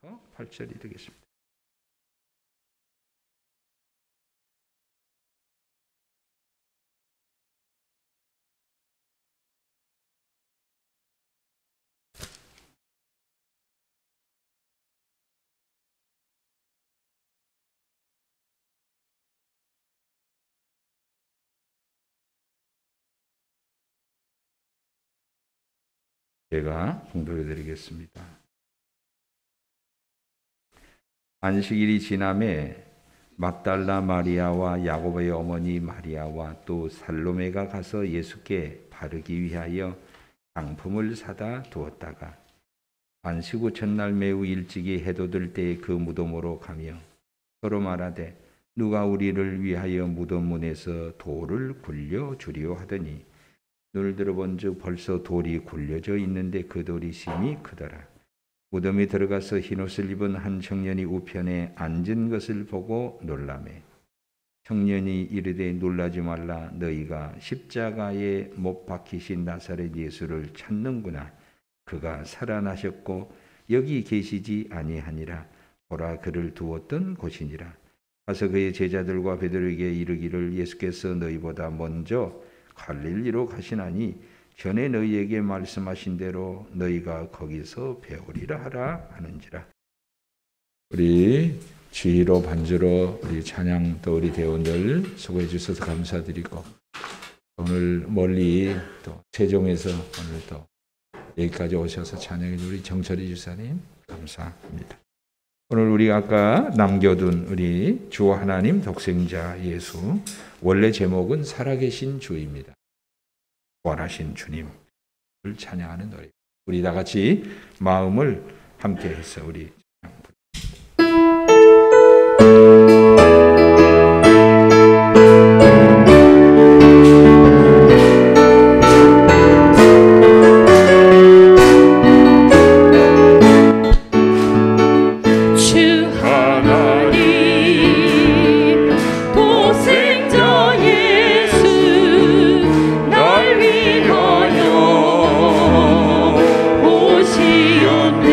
1절부터 8절이 되겠습니다. 제가 봉독해 드리겠습니다. 안식일이 지남에 막달라 마리아와 야고보의 어머니 마리아와 또 살로메가 가서 예수께 바르기 위하여 장품을 사다 두었다가 안식 후 첫날 매우 일찍이 해도 들 때에 그 무덤으로 가며 서로 말하되 누가 우리를 위하여 무덤 문에서 돌을 굴려 주리오 하더니 눈을 들어본즉 벌써 돌이 굴려져 있는데 그 돌이 심히 크더라. 무덤에 들어가서 흰옷을 입은 한 청년이 우편에 앉은 것을 보고 놀라매 청년이 이르되 놀라지 말라. 너희가 십자가에 못 박히신 나사렛 예수를 찾는구나. 그가 살아나셨고 여기 계시지 아니하니라. 보라, 그를 두었던 곳이니라. 가서 그의 제자들과 베드로에게 이르기를 예수께서 너희보다 먼저 갈릴리로 가시나니 전에 너희에게 말씀하신 대로 너희가 거기서 배우리라 하라 하는지라. 우리 주의로 반주로 우리 찬양 또 우리 대원들 수고해 주셔서 감사드리고 오늘 멀리 또 세종에서 오늘 또 여기까지 오셔서 찬양해 주 우리 정철희 주사님 감사합니다. 오늘 우리가 아까 남겨둔 우리 주 하나님 독생자 예수 원래 제목은 살아계신 주입니다. 부활하신 주님을 찬양하는 노래. 우리 다 같이 마음을 함께 해서 우리 오시었네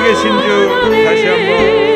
살아계신 주 다시 한번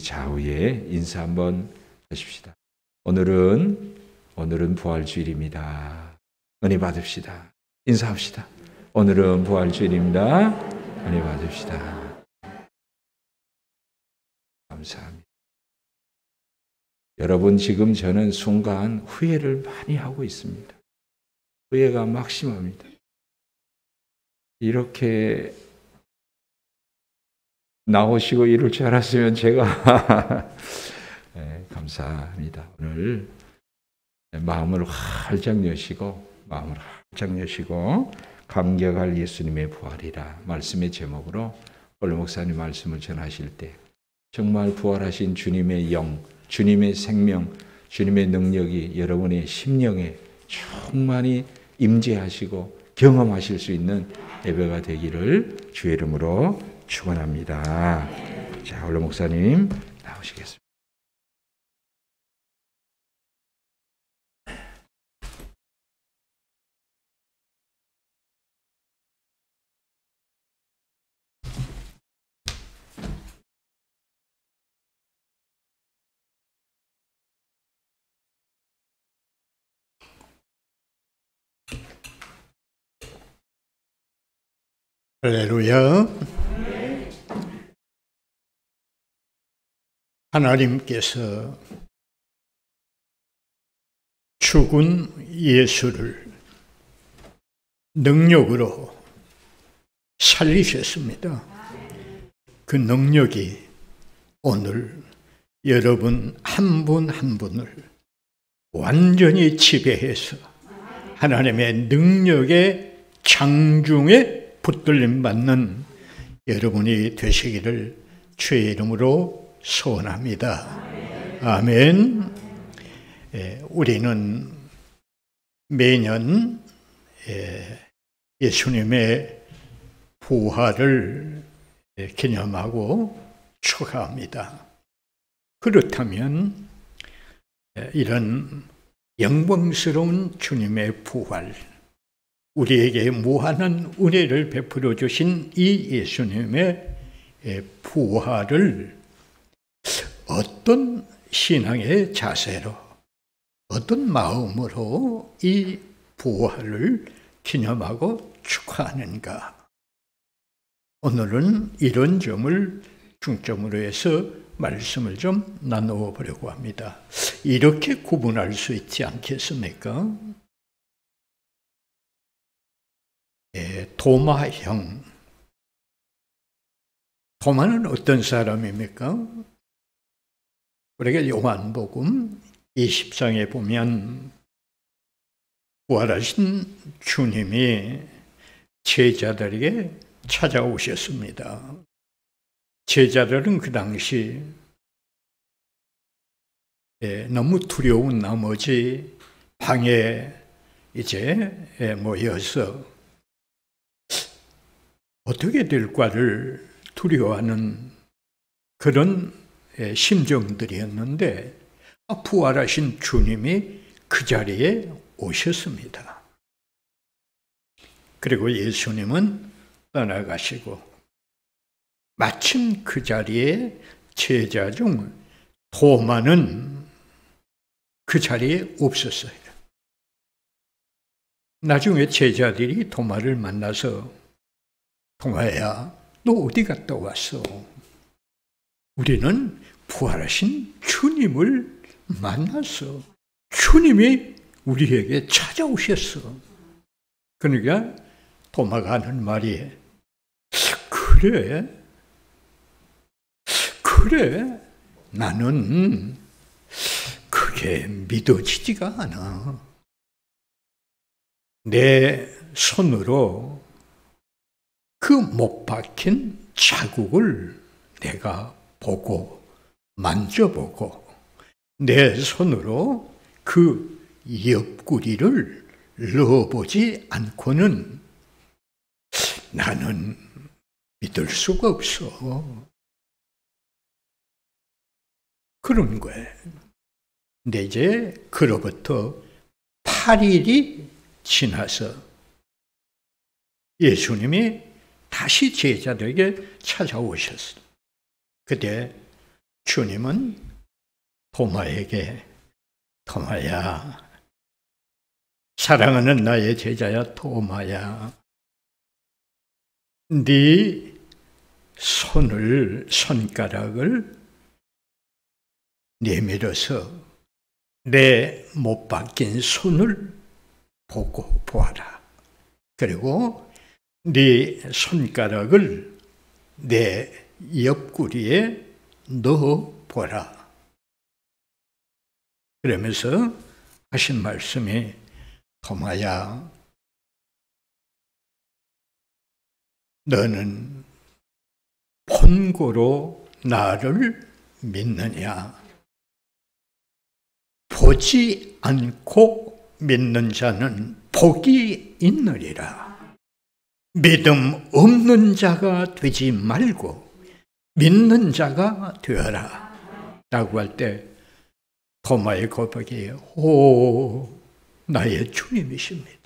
좌우에 인사 한번 하십시다. 오늘은 부활주일입니다. 은혜 받읍시다. 인사합시다. 오늘은 부활주일입니다. 은혜 받읍시다. 감사합니다. 여러분, 지금 저는 순간 후회를 많이 하고 있습니다. 후회가 막 심합니다. 이렇게 나오시고 이럴 줄 알았으면 제가 네, 감사합니다. 오늘 마음을 활짝 여시고 감격할 예수님의 부활이라 말씀의 제목으로 오늘 목사님 말씀을 전하실 때 정말 부활하신 주님의 영, 주님의 생명, 주님의 능력이 여러분의 심령에 충만히 임재하시고 경험하실 수 있는 예배가 되기를 주의 이름으로 축원합니다. 자, 오늘 목사님 나오시겠습니다. 할렐루야. 하나님께서 죽은 예수를 능력으로 살리셨습니다. 그 능력이 오늘 여러분 한 분 한 분을 완전히 지배해서 하나님의 능력의 장중에 붙들림 받는 여러분이 되시기를 주의 이름으로 소원합니다. 아멘. 우리는 매년 예수님의 부활을 기념하고 축하합니다. 그렇다면 이런 영광스러운 주님의 부활, 우리에게 무한한 은혜를 베풀어 주신 이 예수님의 부활을 어떤 신앙의 자세로, 어떤 마음으로 이 부활을 기념하고 축하하는가? 오늘은 이런 점을 중점으로 해서 말씀을 좀 나누어 보려고 합니다. 이렇게 구분할 수 있지 않겠습니까? 도마형. 도마는 어떤 사람입니까? 우리가 요한복음 20장에 보면 부활하신 주님이 제자들에게 찾아오셨습니다. 제자들은 그 당시 너무 두려운 나머지 방에 이제 모여서 어떻게 될까를 두려워하는 그런 심정들이었는데 부활하신 주님이 그 자리에 오셨습니다. 그리고 예수님은 떠나가시고 마침 그 자리에 제자 중 도마는 그 자리에 없었어요. 나중에 제자들이 도마를 만나서 도마야, 너 어디 갔다 왔어? 우리는 부활하신 주님을 만났어. 주님이 우리에게 찾아오셨어. 그러니까 도마가 하는 말이 그래, 나는 그게 믿어지지가 않아. 내 손으로 그 못 박힌 자국을 내가 보고 만져보고 내 손으로 그 옆구리를 넣어보지 않고는 나는 믿을 수가 없어. 그런 거예요. 근데 이제 그로부터 8일이 지나서 예수님이 다시 제자들에게 찾아오셨어요. 그때 주님은 도마에게 도마야, 사랑하는 나의 제자야 도마야, 네 손가락을 내밀어서 내 못 박힌 손을 보고 보아라. 그리고 네 손가락을 내 옆구리에 넣어 보라. 그러면서 하신 말씀이 도마야, 너는 본고로 나를 믿느냐? 보지 않고 믿는 자는 복이 있느니라. 믿음 없는 자가 되지 말고 믿는 자가 되어라. 라고 할 때 도마의 고백이 오, 나의 주님이십니다.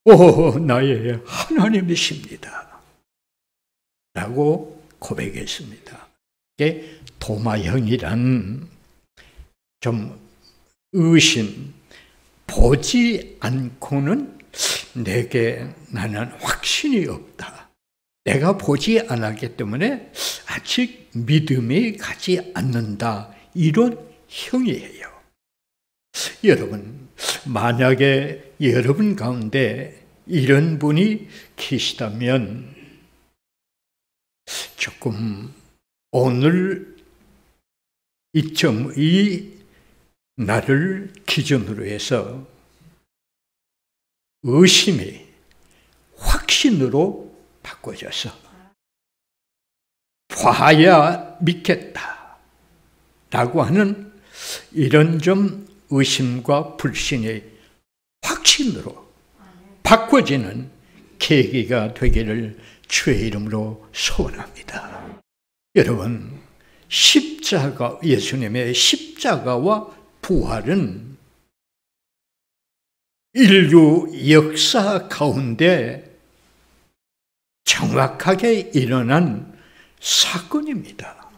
오, 나의 하나님이십니다. 라고 고백했습니다. 이게 도마형이란 좀 의심, 보지 않고는 내게 나는 확신이 없다. 내가 보지 않았기 때문에 아직 믿음이 가지 않는다. 이런 형이에요. 여러분, 만약에 여러분 가운데 이런 분이 계시다면 조금 오늘 이 나를 기준으로 해서 의심이 확신으로 바꿔져서 봐야 믿겠다 라고 하는 이런 좀 의심과 불신이 확신으로 바꿔지는 계기가 되기를 주의 이름으로 소원합니다. 여러분, 예수님의 십자가와 부활은 인류 역사 가운데 정확하게 일어난 사건입니다.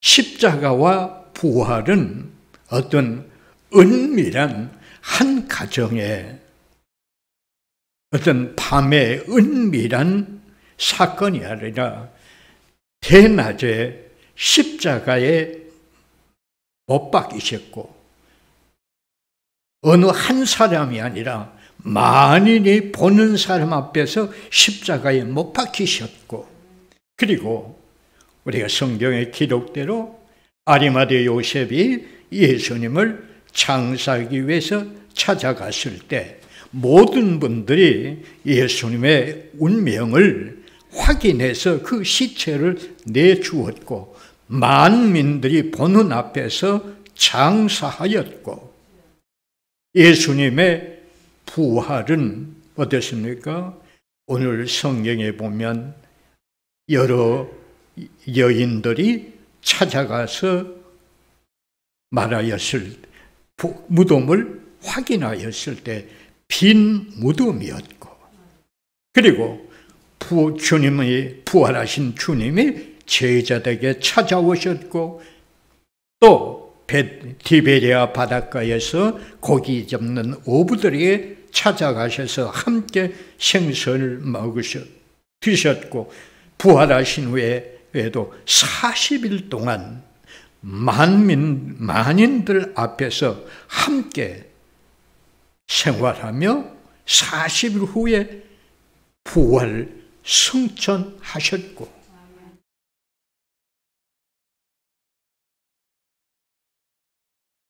십자가와 부활은 어떤 은밀한 한 가정의 어떤 밤의 은밀한 사건이 아니라 대낮에 십자가에 못 박히셨고 어느 한 사람이 아니라 만인이 보는 사람 앞에서 십자가에 못 박히셨고, 그리고 우리가 성경의 기록대로 아리마대 요셉이 예수님을 장사하기 위해서 찾아갔을 때 모든 분들이 예수님의 운명을 확인해서 그 시체를 내주었고 만민들이 보는 앞에서 장사하였고, 예수님의 부활은 어떻습니까? 오늘 성경에 보면 여러 여인들이 찾아가서 말하였을 무덤을 확인하였을 때 빈 무덤이었고, 그리고 부활하신 주님이 제자들에게 찾아오셨고, 또 티베리아 바닷가에서 고기 잡는 어부들에게 찾아가셔서 함께 생선을 드셨고, 부활하신 후에도 40일 동안 만인들 앞에서 함께 생활하며 40일 후에 부활 승천하셨고,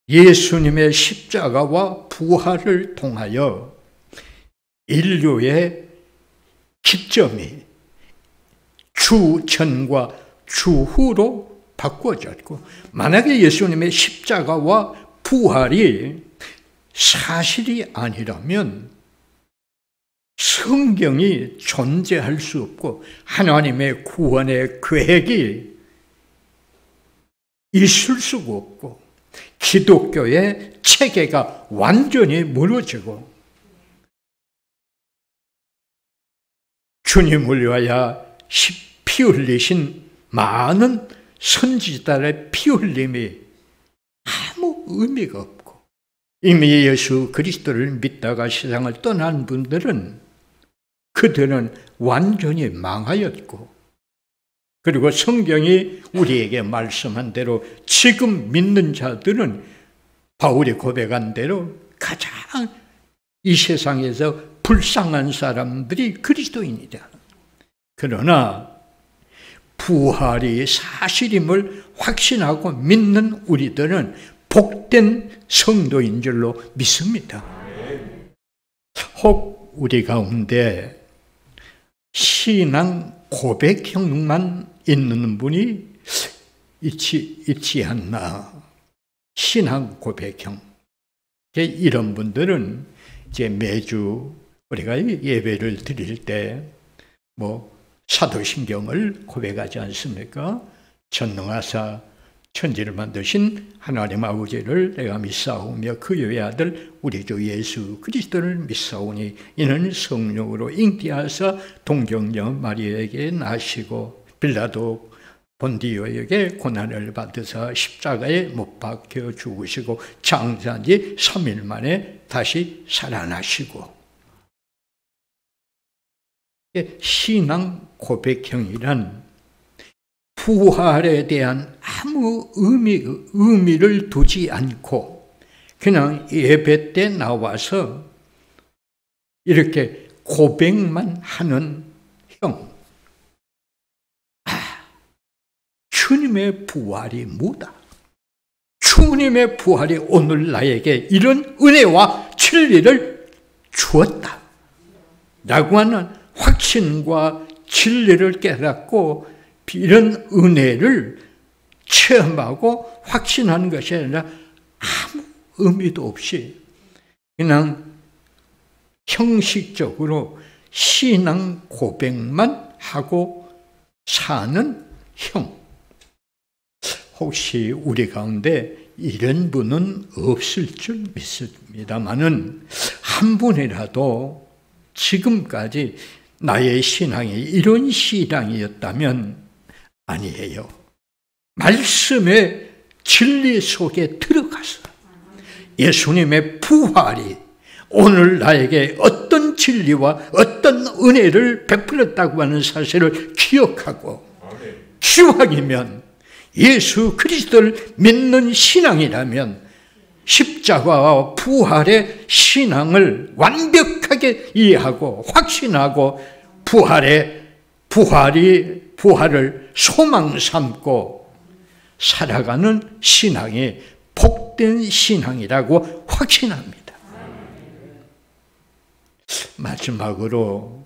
예수님의 십자가와 부활을 통하여 인류의 기점이 주전과 주후로 바꾸어졌고, 만약에 예수님의 십자가와 부활이 사실이 아니라면 성경이 존재할 수 없고 하나님의 구원의 계획이 있을 수가 없고 기독교의 체계가 완전히 무너지고, 주님을 위하여 피 흘리신 많은 선지자들의 피 흘림이 아무 의미가 없고, 이미 예수 그리스도를 믿다가 세상을 떠난 분들은 그들은 완전히 망하였고, 그리고 성경이 우리에게 말씀한 대로 지금 믿는 자들은 바울이 고백한 대로 가장 이 세상에서 불쌍한 사람들이 그리스도인이다. 그러나 부활이 사실임을 확신하고 믿는 우리들은 복된 성도인 줄로 믿습니다. 혹 우리 가운데 신앙 고백형만 있는 분이 있지 않나. 신앙 고백형. 이런 분들은 이제 매주 우리가 예배를 드릴 때 사도신경을 고백하지 않습니까? 전능하사 천지를 만드신 하나님 아버지를 내가 믿사오며 그 외의 아들 우리 주 예수 그리스도를 믿사오니 이는 성령으로 잉태하사 동정녀 마리아에게 나시고 빌라도 본디오에게 고난을 받으사 십자가에 못 박혀 죽으시고 장사한 지 3일 만에 다시 살아나시고. 신앙 고백형이란 부활에 대한 아무 의미를 두지 않고 그냥 예배 때 나와서 이렇게 고백만 하는 형. 주님의 부활이 뭐다? 주님의 부활이 오늘 나에게 이런 은혜와 진리를 주었다 라고 하는 확신과 진리를 깨닫고 이런 은혜를 체험하고 확신하는 것이 아니라 아무 의미도 없이 그냥 형식적으로 신앙 고백만 하고 사는 형. 혹시 우리 가운데 이런 분은 없을 줄 믿습니다만은 한 분이라도 지금까지 나의 신앙이 이런 신앙이었다면 아니에요. 말씀의 진리 속에 들어가서 예수님의 부활이 오늘 나에게 어떤 진리와 어떤 은혜를 베풀었다고 하는 사실을 기억하고, 기왕이면 예수 그리스도를 믿는 신앙이라면 십자가와 부활의 신앙을 완벽하게 이해하고 확신하고 부활을 소망 삼고 살아가는 신앙이 복된 신앙이라고 확신합니다. 마지막으로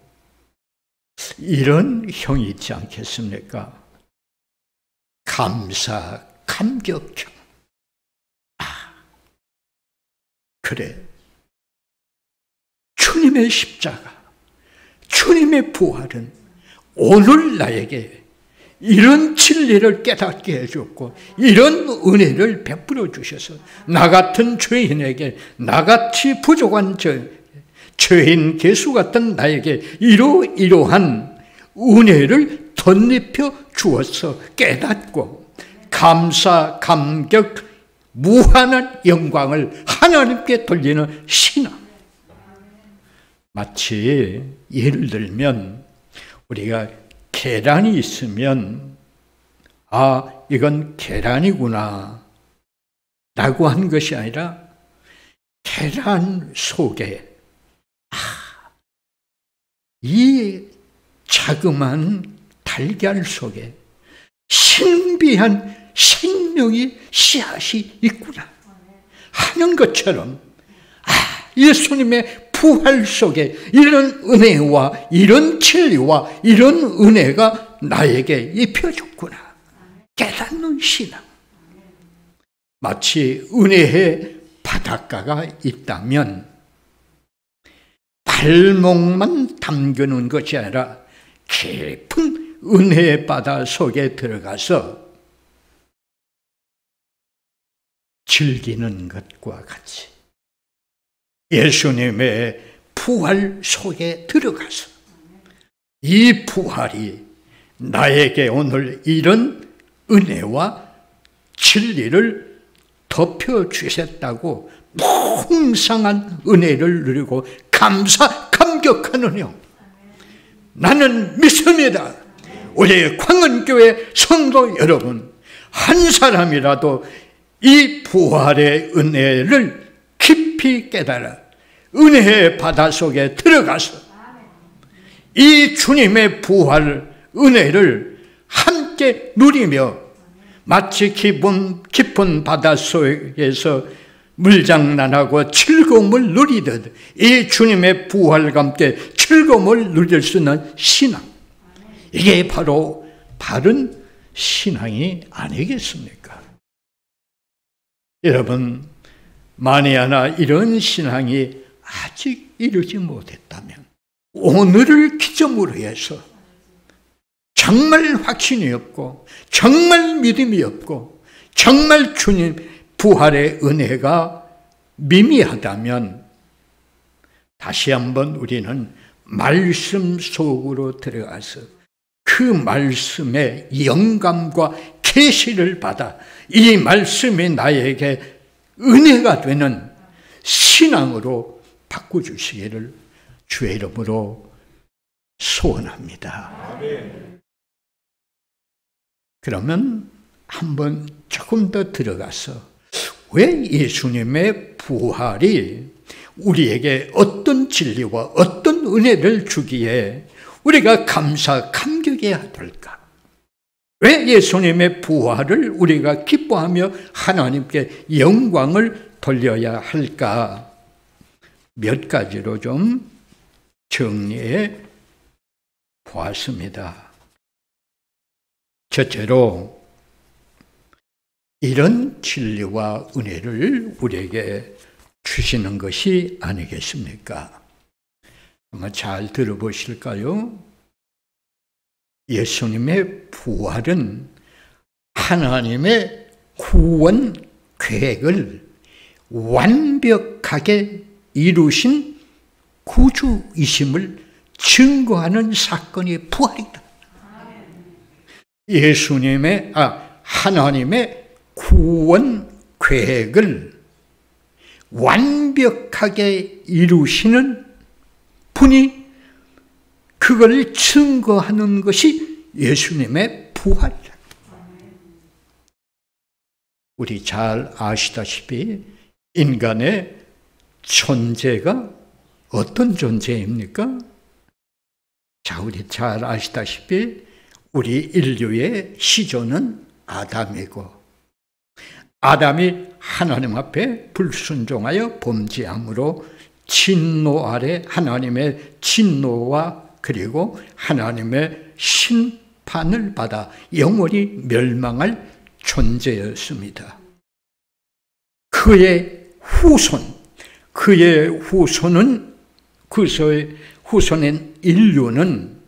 이런 형이 있지 않겠습니까? 감사, 감격형. 그래. 주님의 십자가, 주님의 부활은 오늘 나에게 이런 진리를 깨닫게 해줬고 이런 은혜를 베풀어 주셔서 나 같은 죄인에게, 나같이 부족한 죄인 개수 같은 나에게 이러한 은혜를 덧입혀 주어서 깨닫고 감사, 감격, 무한한 영광을 하나님께 돌리는 신앙. 마치 예를 들면 우리가 계란이 있으면 이건 계란이구나 라고 한 것이 아니라 계란 속에 이 자그마한 달걀 속에 신비한 생명의 씨앗이 있구나 하는 것처럼 예수님의 부활 속에 이런 은혜와 이런 진리와 이런 은혜가 나에게 입혀졌구나 깨닫는 신앙. 마치 은혜의 바닷가가 있다면 발목만 담그는 것이 아니라 깊은 은혜의 바다 속에 들어가서 즐기는 것과 같이 예수님의 부활 속에 들어가서 이 부활이 나에게 오늘 이런 은혜와 진리를 덮여주셨다고 풍성한 은혜를 누리고 감격하느냐. 나는 믿습니다. 우리 광원교회 성도 여러분, 한 사람이라도 이 부활의 은혜를 깊이 깨달아 은혜의 바다 속에 들어가서 이 주님의 부활 은혜를 함께 누리며 마치 깊은 바다 속에서 물장난하고 즐거움을 누리듯 이 주님의 부활과 함께 즐거움을 누릴 수 있는 신앙, 이게 바로 바른 신앙이 아니겠습니까? 여러분, 만에 하나 이런 신앙이 아직 이루지 못했다면 오늘을 기점으로 해서 정말 확신이 없고 정말 믿음이 없고 정말 주님 부활의 은혜가 미미하다면 다시 한번 우리는 말씀 속으로 들어가서 그 말씀의 영감과 계시를 받아 이 말씀이 나에게 은혜가 되는 신앙으로 바꿔주시기를 주의 이름으로 소원합니다. 아멘. 그러면 한번 조금 더 들어가서 왜 예수님의 부활이 우리에게 어떤 진리와 어떤 은혜를 주기에 우리가 감격해야 될까? 왜 예수님의 부활을 우리가 기뻐하며 하나님께 영광을 돌려야 할까? 몇 가지로 좀 정리해 보았습니다. 첫째로 이런 진리와 은혜를 우리에게 주시는 것이 아니겠습니까? 한번 잘 들어보실까요? 예수님의 부활은 하나님의 구원 계획을 완벽하게 이루신 구주이심을 증거하는 사건이 부활이다. 하나님의 구원 계획을 완벽하게 이루시는 분이 그걸 증거하는 것이 예수님의 부활이다. 우리 잘 아시다시피 인간의 존재가 어떤 존재입니까? 자, 우리 잘 아시다시피 우리 인류의 시조는 아담이고 아담이 하나님 앞에 불순종하여 범죄함으로 진노 아래 하나님의 진노와 그리고 하나님의 심판을 받아 영원히 멸망할 존재였습니다. 그의 후손인 인류는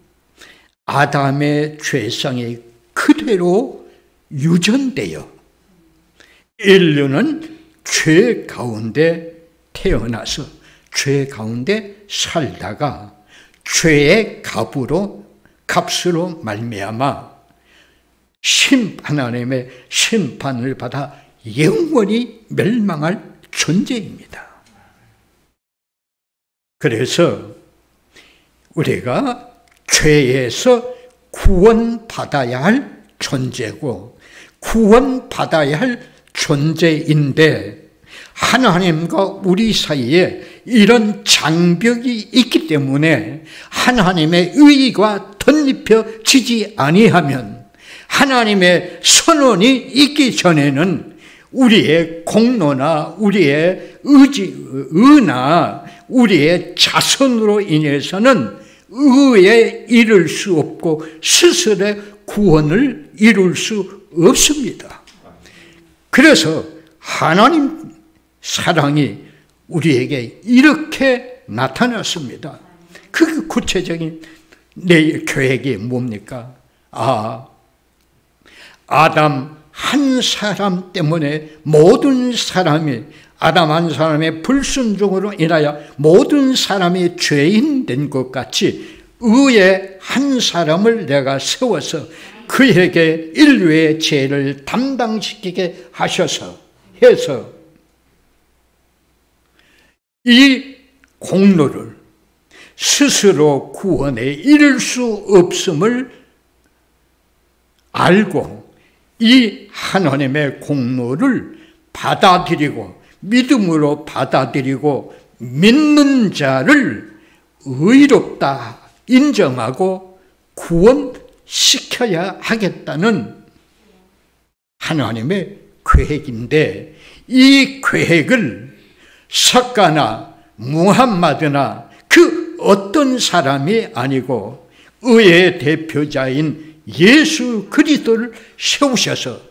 아담의 죄성이 그대로 유전되어 인류는 죄 가운데 태어나서 죄 가운데 살다가 죄의 값으로 말미암아 하나님의 심판을 받아 영원히 멸망할 존재입니다. 그래서 우리가 죄에서 구원받아야 할 존재고 구원받아야 할 존재인데 하나님과 우리 사이에 이런 장벽이 있기 때문에 하나님의 의가 덧입혀지지 아니하면 하나님의 선언이 있기 전에는 우리의 공로나 우리의 의나 우리의 자선으로 인해서는 의에 이를 수 없고 스스로의 구원을 이룰 수 없습니다. 그래서 하나님 사랑이 우리에게 이렇게 나타났습니다. 그 구체적인 내 계획이 뭡니까? 아담 한 사람 때문에 모든 사람이, 아담 한 사람의 불순종으로 인하여 모든 사람이 죄인 된 것 같이 의의 한 사람을 내가 세워서 그에게 인류의 죄를 담당시키게 하셔서 해서 이 공로를 스스로 구원에 이를 수 없음을 알고 이 하나님의 공로를 받아들이고 믿음으로 받아들이고 믿는 자를 의롭다 인정하고 구원시켜야 하겠다는 하나님의 계획인데, 이 계획을 석가나 무함마드나 그 어떤 사람이 아니고 의의 대표자인 예수 그리스도를 세우셔서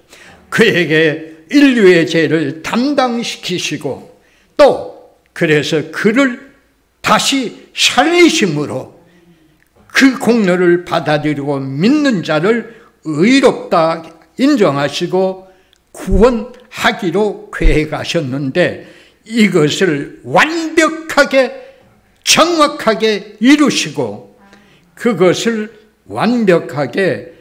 그에게 인류의 죄를 담당시키시고 또 그래서 그를 다시 살리심으로 그 공로를 받아들이고 믿는 자를 의롭다 인정하시고 구원하기로 계획하셨는데, 이것을 완벽하게 정확하게 이루시고 그것을 완벽하게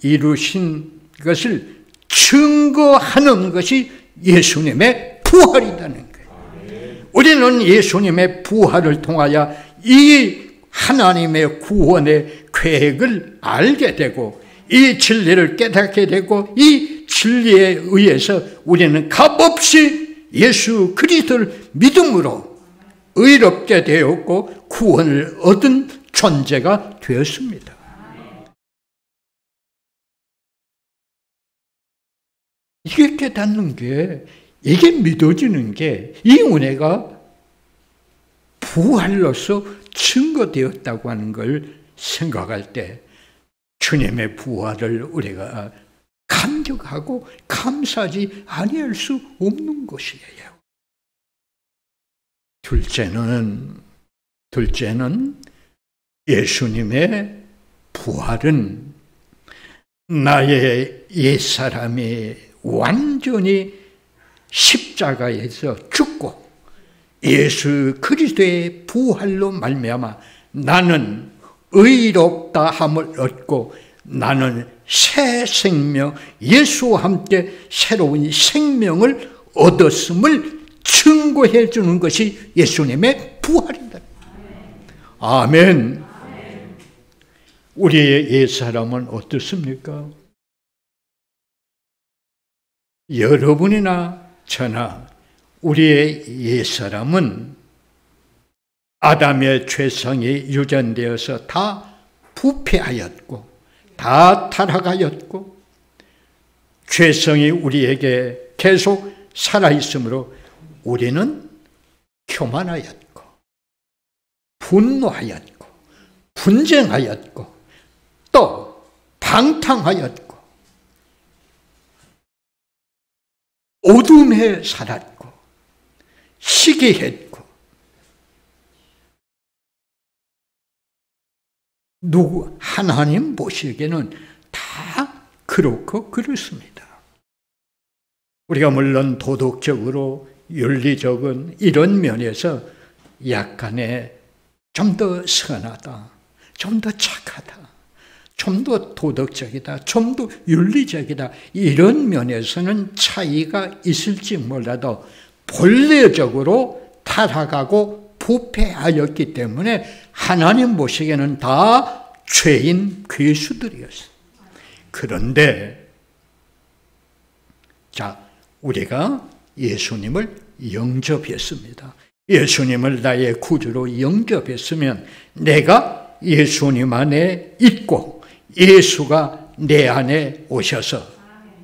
이루신 것을 증거하는 것이 예수님의 부활이라는 거예요. 우리는 예수님의 부활을 통하여 이 하나님의 구원의 계획을 알게 되고 이 진리를 깨닫게 되고 이 진리에 의해서 우리는 값없이 예수 그리스도를 믿음으로 의롭게 되었고 구원을 얻은 존재가 되었습니다. 이게 깨닫는 게, 이게 믿어지는 게 이 은혜가 부활로서 증거되었다고 하는 걸 생각할 때 주님의 부활을 우리가 감격하고 감사하지 아니할 수 없는 것이에요. 둘째는 예수님의 부활은 나의 옛사람이 완전히 십자가에서 죽고 예수 그리스도의 부활로 말미암아 나는 의롭다 함을 얻고 나는 새 생명, 예수와 함께 새로운 생명을 얻었음을 증거해 주는 것이 예수님의 부활이다. 아멘. 우리의 옛사람은 어떻습니까? 여러분이나 저나 우리의 옛사람은 아담의 죄성이 유전되어서 다 부패하였고 다 타락하였고 죄성이 우리에게 계속 살아있으므로 우리는 교만하였고 분노하였고 분쟁하였고 또 방탕하였고 어둠에 살았고 시기했고 하나님 보시기에는 다 그렇고 그렇습니다. 우리가 물론 도덕적으로 윤리적인 이런 면에서 약간의 좀 더 선하다, 좀 더 착하다, 좀 더 도덕적이다, 좀 더 윤리적이다, 이런 면에서는 차이가 있을지 몰라도 본래적으로 타락하고 부패하였기 때문에 하나님 보시기에는 다 죄인 괴수들이었어요. 그런데 우리가 예수님을 영접했습니다. 예수님을 나의 구주로 영접했으면 내가 예수님 안에 있고 예수가 내 안에 오셔서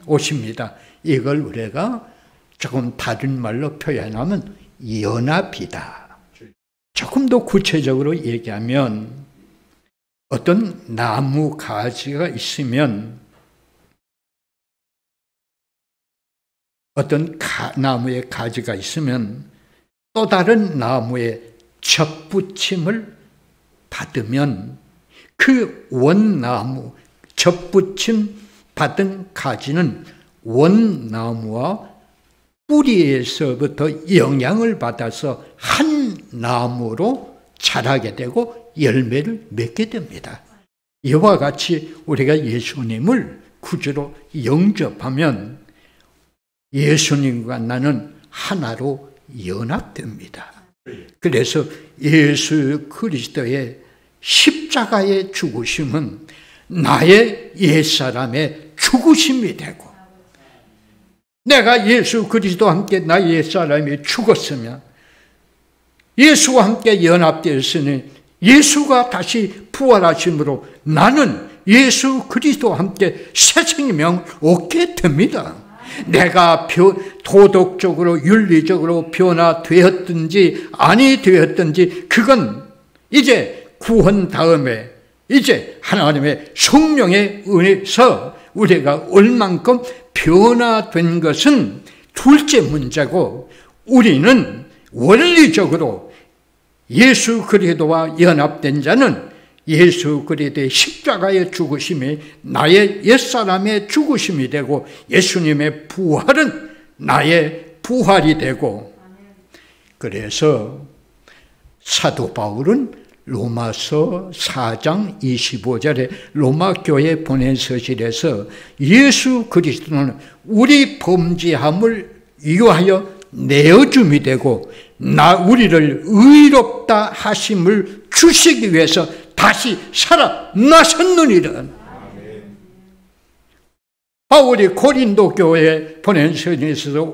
오십니다. 이걸 우리가 조금 다른 말로 표현하면 연합이다. 조금 더 구체적으로 얘기하면 어떤 나무 가지가 있으면 어떤 나무의 가지가 있으면 또 다른 나무의 접붙임을 받으면 그 원나무, 접붙임 받은 가지는 원나무와 뿌리에서부터 영향을 받아서 한 나무로 자라게 되고 열매를 맺게 됩니다. 이와 같이 우리가 예수님을 구주로 영접하면 예수님과 나는 하나로 연합됩니다. 그래서 예수 그리스도의 십자가의 죽으심은 나의 옛사람의 죽으심이 되고, 내가 예수 그리스도와 함께 나의 옛사람이 죽었으면 예수와 함께 연합되었으니 예수가 다시 부활하심으로 나는 예수 그리스도와 함께 새 생명을 얻게 됩니다. 내가 도덕적으로 윤리적으로 변화되었든지 아니 되었든지 그건 이제 구원 다음에 이제 하나님의 성령의 은혜에서 우리가 얼만큼 변화된 것은 둘째 문제고, 우리는 원리적으로 예수 그리스도와 연합된 자는 예수 그리스도의 십자가의 죽으심이 나의 옛사람의 죽으심이 되고 예수님의 부활은 나의 부활이 되고, 그래서 사도 바울은 로마서 4장 25절에 로마 교회 보낸 서신에서 예수 그리스도는 우리 범죄함을 위하여 내어줌이 되고 우리를 의롭다 하심을 주시기 위해서 다시 살아나셨느니라. 바울이 고린도 교회에 보낸 서신에서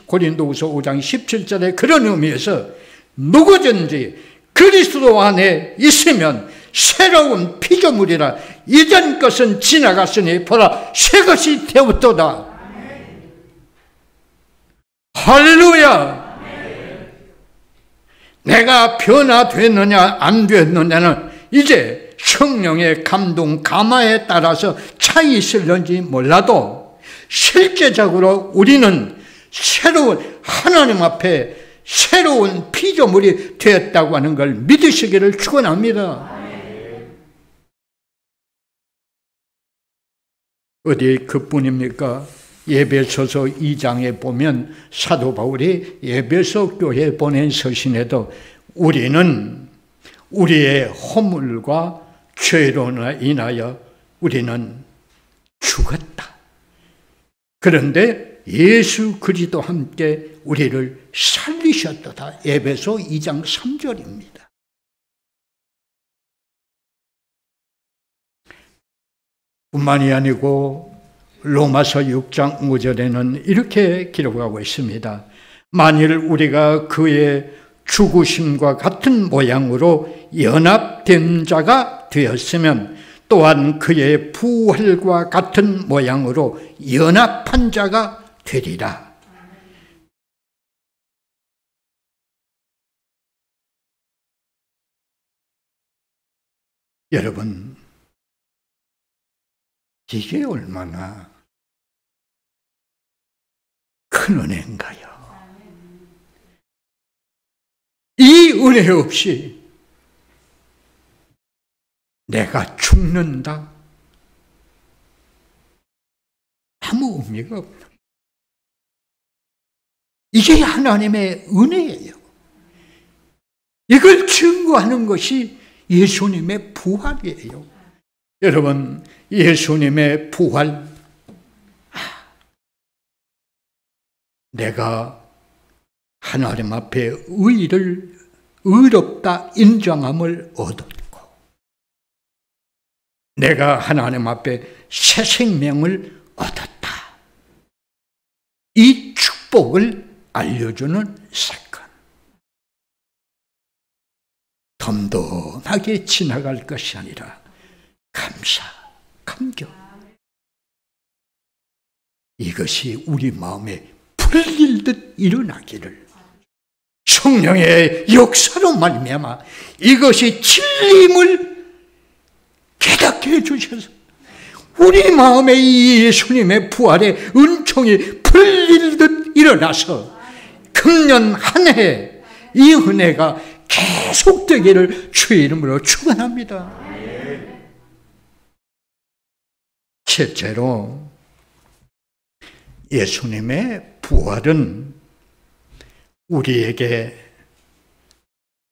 고린도후서 5장 17절에 그런 의미에서 누구든지 그리스도 안에 있으면 새로운 피조물이라, 이전 것은 지나갔으니 보라 새 것이 되었도다. 할렐루야. 내가 변화됐느냐 안 됐느냐는 이제 성령의 감동 감화에 따라서 차이 있을는지 몰라도 실제적으로 우리는 새로운 하나님 앞에 새로운 피조물이 되었다고 하는 걸 믿으시기를 축원합니다. 어디 그뿐입니까? 에베소서 2장에 보면 사도 바울이 에베소 교회에 보낸 서신에도 우리는 우리의 허물과 죄로 인하여 우리는 죽었다. 그런데 예수 그리스도와 함께 우리를 살리셨도다. 에베소 2장 3절입니다. 뿐만이 아니고 로마서 6장 5절에는 이렇게 기록하고 있습니다. 만일 우리가 그의 죽으심과 같은 모양으로 연합된 자가 되었으면 또한 그의 부활과 같은 모양으로 연합한 자가 되리라. 여러분, 이게 얼마나 큰 은혜인가요? 이 은혜 없이 내가 죽는다? 아무 의미가 없다. 이게 하나님의 은혜예요. 이걸 증거하는 것이 예수님의 부활이에요. 여러분, 예수님의 부활, 내가 하나님 앞에 의롭다 인정함을 얻었고, 내가 하나님 앞에 새 생명을 얻었다. 이 축복을 알려주는 사건. 덤덤하게 지나갈 것이 아니라 감사, 감격. 이것이 우리 마음에 풀릴듯 일어나기를 성령의 역사로 말미암아 이것이 진림을 깨닫게 해주셔서 우리 마음에 이 예수님의 부활의 은총이 풀릴듯 일어나서 금년 한 해 이 은혜가 계속되기를 주의 이름으로 축원합니다. 실제로 예수님의 부활은 우리에게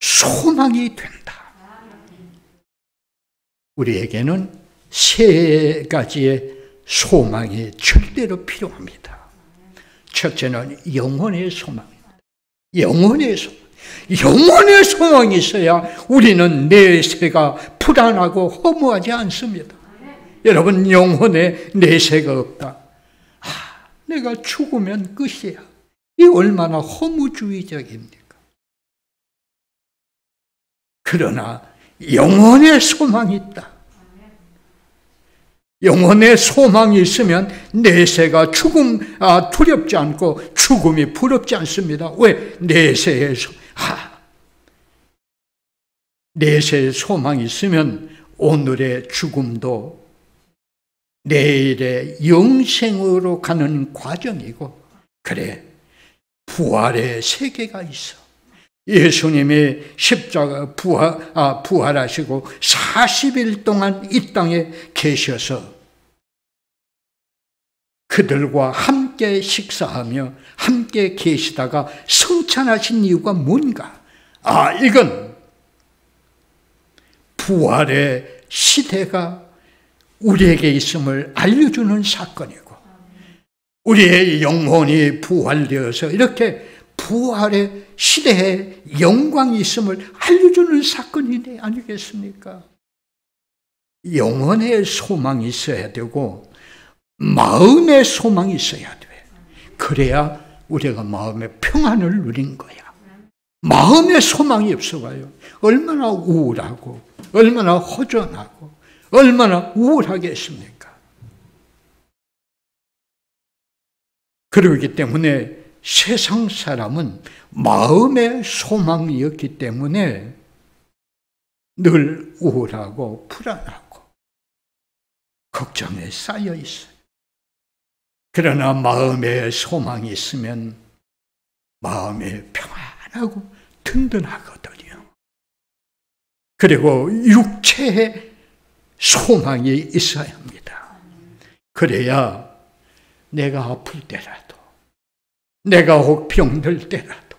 소망이 된다. 우리에게는 세 가지의 소망이 절대로 필요합니다. 첫째는 영혼의 소망입니다. 영혼의 소망. 영혼의 소망이 있어야 우리는 내세가 불안하고 허무하지 않습니다. 여러분, 영혼에 내세가 없다. 내가 죽으면 끝이야. 이 얼마나 허무주의적입니까? 그러나 영혼의 소망이 있다. 영혼의 소망이 있으면 내세가 두렵지 않고 죽음이 부럽지 않습니다. 왜? 내세의 소망이 있으면 오늘의 죽음도 내일의 영생으로 가는 과정이고, 그래, 부활의 세계가 있어. 예수님이 십자가 부활하시고 40일 동안 이 땅에 계셔서 그들과 함께 식사하며 함께 계시다가 성찬하신 이유가 뭔가? 이건 부활의 시대가 우리에게 있음을 알려주는 사건이고, 우리의 영혼이 부활되어서 이렇게 부활의 시대에 영광이 있음을 알려주는 사건이 아니겠습니까? 영혼의 소망이 있어야 되고 마음의 소망이 있어야 돼. 그래야 우리가 마음의 평안을 누린 거야. 마음의 소망이 없어가요. 얼마나 우울하고 얼마나 허전하고 얼마나 우울하겠습니까? 그러기 때문에 세상 사람은 마음의 소망이었기 때문에 늘 우울하고 불안하고 걱정에 쌓여 있어요. 그러나 마음의 소망이 있으면 마음이 평안하고 든든하거든요. 그리고 육체의 소망이 있어야 합니다. 그래야 내가 아플 때라도, 내가 혹 병들 때라도,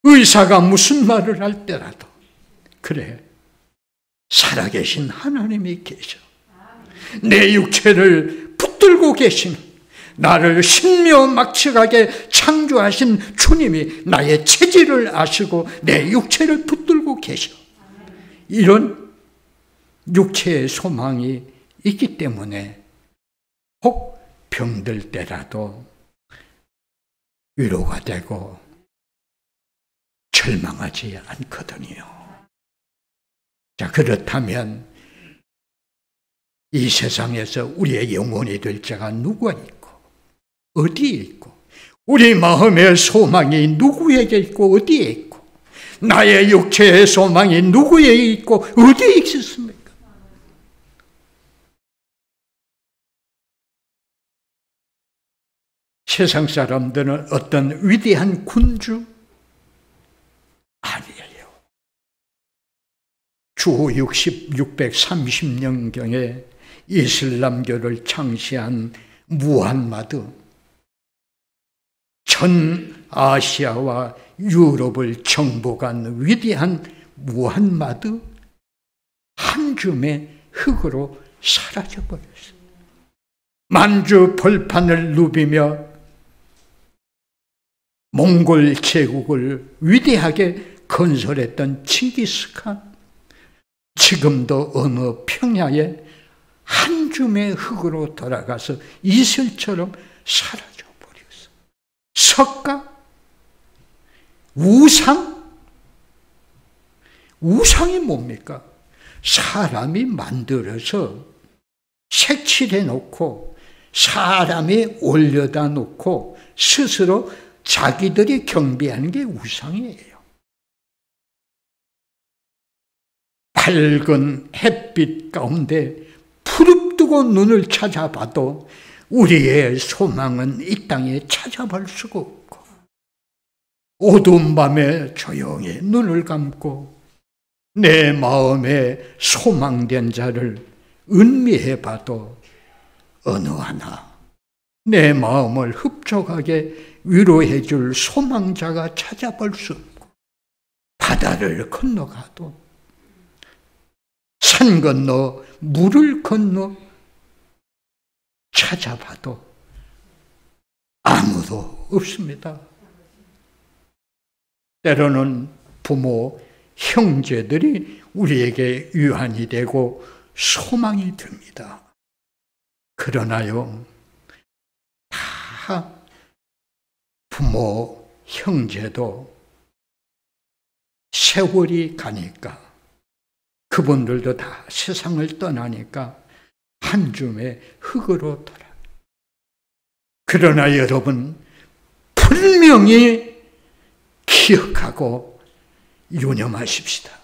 의사가 무슨 말을 할 때라도, 그래, 살아계신 하나님이 계셔. 내 육체를 붙들고 계시는, 나를 신묘막측하게 창조하신 주님이 나의 체질을 아시고 내 육체를 붙들고 계셔. 이런 육체의 소망이 있기 때문에 혹 병들 때라도 위로가 되고 절망하지 않거든요. 자, 그렇다면 이 세상에서 우리의 영혼이 될 자가 누가 있고 어디에 있고, 우리 마음의 소망이 누구에게 있고 어디에 있고, 나의 육체의 소망이 누구에 있고 어디에 있습니까? 세상 사람들은 어떤 위대한 군주? 아니에요. 주 630년경에 이슬람교를 창시한 무함마드, 전 아시아와 유럽을 정복한 위대한 무함마드 한 줌의 흙으로 사라져버렸어요. 만주 벌판을 누비며 몽골 제국을 위대하게 건설했던 칭기스칸, 지금도 어느 평야에 한 줌의 흙으로 돌아가서 이슬처럼 사라져 버렸어. 석가, 우상이 뭡니까? 사람이 만들어서 색칠해 놓고 사람이 올려다 놓고 스스로 자기들이 경배하는 게 우상이에요. 밝은 햇빛 가운데 푸릅뜨고 눈을 찾아봐도 우리의 소망은 이 땅에 찾아볼 수가 없고, 어두운 밤에 조용히 눈을 감고 내 마음에 소망된 자를 은미해 봐도 어느 하나 내 마음을 흡족하게 위로해 줄 소망자가 찾아볼 수 없고, 바다를 건너가도 산 건너 물을 건너 찾아봐도 아무도 없습니다. 때로는 부모, 형제들이 우리에게 유한이 되고 소망이 됩니다. 그러나요, 다 부모, 형제도 세월이 가니까, 그분들도 다 세상을 떠나니까 한 줌의 흙으로 돌아. 그러나 여러분, 분명히 기억하고 유념하십시다.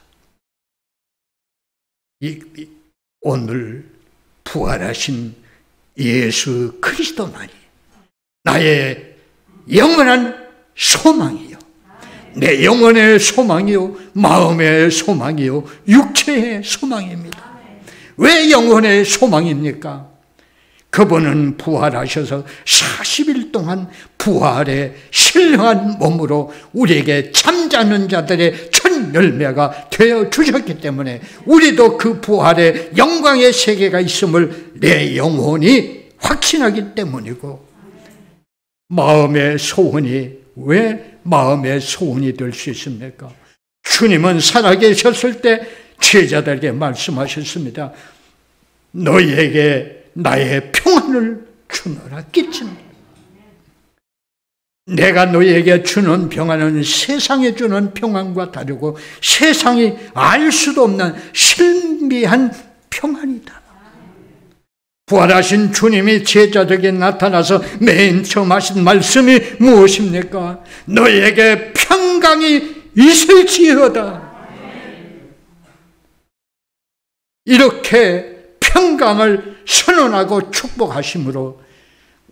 오늘 부활하신 예수 그리스도만이 나의 영원한 소망이요, 내 영혼의 소망이요, 마음의 소망이요, 육체의 소망입니다. 왜 영혼의 소망입니까? 그분은 부활하셔서 40일 동안 부활의 신령한 몸으로 우리에게 잠자는 자들의 첫 열매가 되어 주셨기 때문에 우리도 그 부활의 영광의 세계가 있음을 내 영혼이 확신하기 때문이고, 마음의 소원이 왜 마음의 소원이 될 수 있습니까? 주님은 살아계셨을 때 제자들에게 말씀하셨습니다. 너희에게 나의 평안을 주노라 끼친다. 내가 너희에게 주는 평안은 세상에 주는 평안과 다르고 세상이 알 수도 없는 신비한 평안이다. 부활하신 주님이 제자들에게 나타나서 맨 처음 하신 말씀이 무엇입니까? 너희에게 평강이 있을지어다. 이렇게 평강을 선언하고 축복하심으로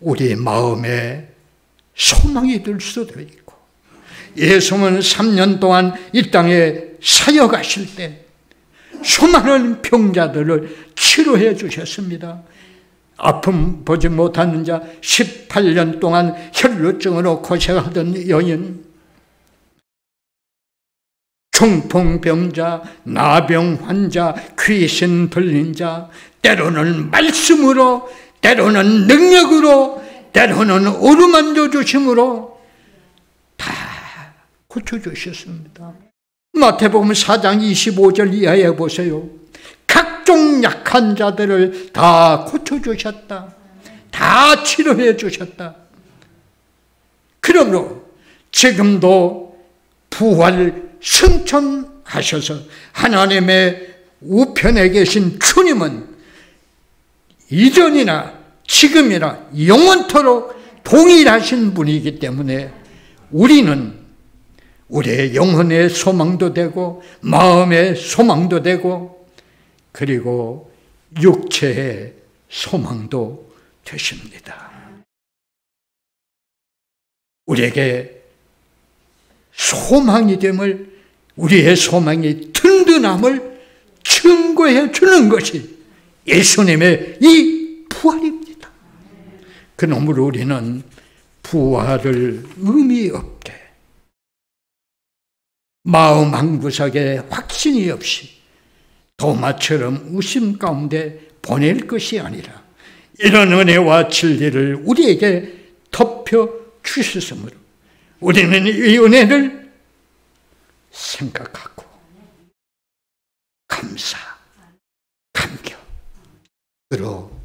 우리 마음에 소망이 들 수도 있고, 예수님은 3년 동안 이 땅에 사역하실 때 수많은 병자들을 치료해 주셨습니다. 아픔 보지 못하는 자, 18년 동안 혈루증으로 고생하던 여인, 중풍병자, 나병 환자, 귀신 들린 자, 때로는 말씀으로, 때로는 능력으로, 때로는 어루만져 주심으로 다 고쳐주셨습니다. 마태복음 4장 25절 이하에 보세요. 각종 약한 자들을 다 고쳐주셨다. 다 치료해 주셨다. 그러므로 지금도 부활 승천하셔서 하나님의 우편에 계신 주님은 이전이나 지금이나 영원토록 동일하신 분이기 때문에 우리는 우리의 영혼의 소망도 되고 마음의 소망도 되고 그리고 육체의 소망도 되십니다. 우리에게 소망이 됨을, 우리의 소망이 든든함을 증거해 주는 것이 예수님의 이 부활입니다. 그러므로 우리는 부활을 의미 없게, 마음 한구석에 확신이 없이 도마처럼 의심 가운데 보낼 것이 아니라 이런 은혜와 진리를 우리에게 덮여 주셨으므로 우리는 이 은혜를 생각하고 감사, 감격으로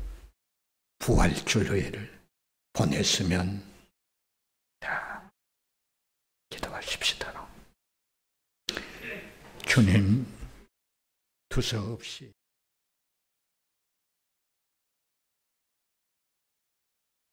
부활주일을 보냈으면 다 기도하십시다. 주님, 두서없이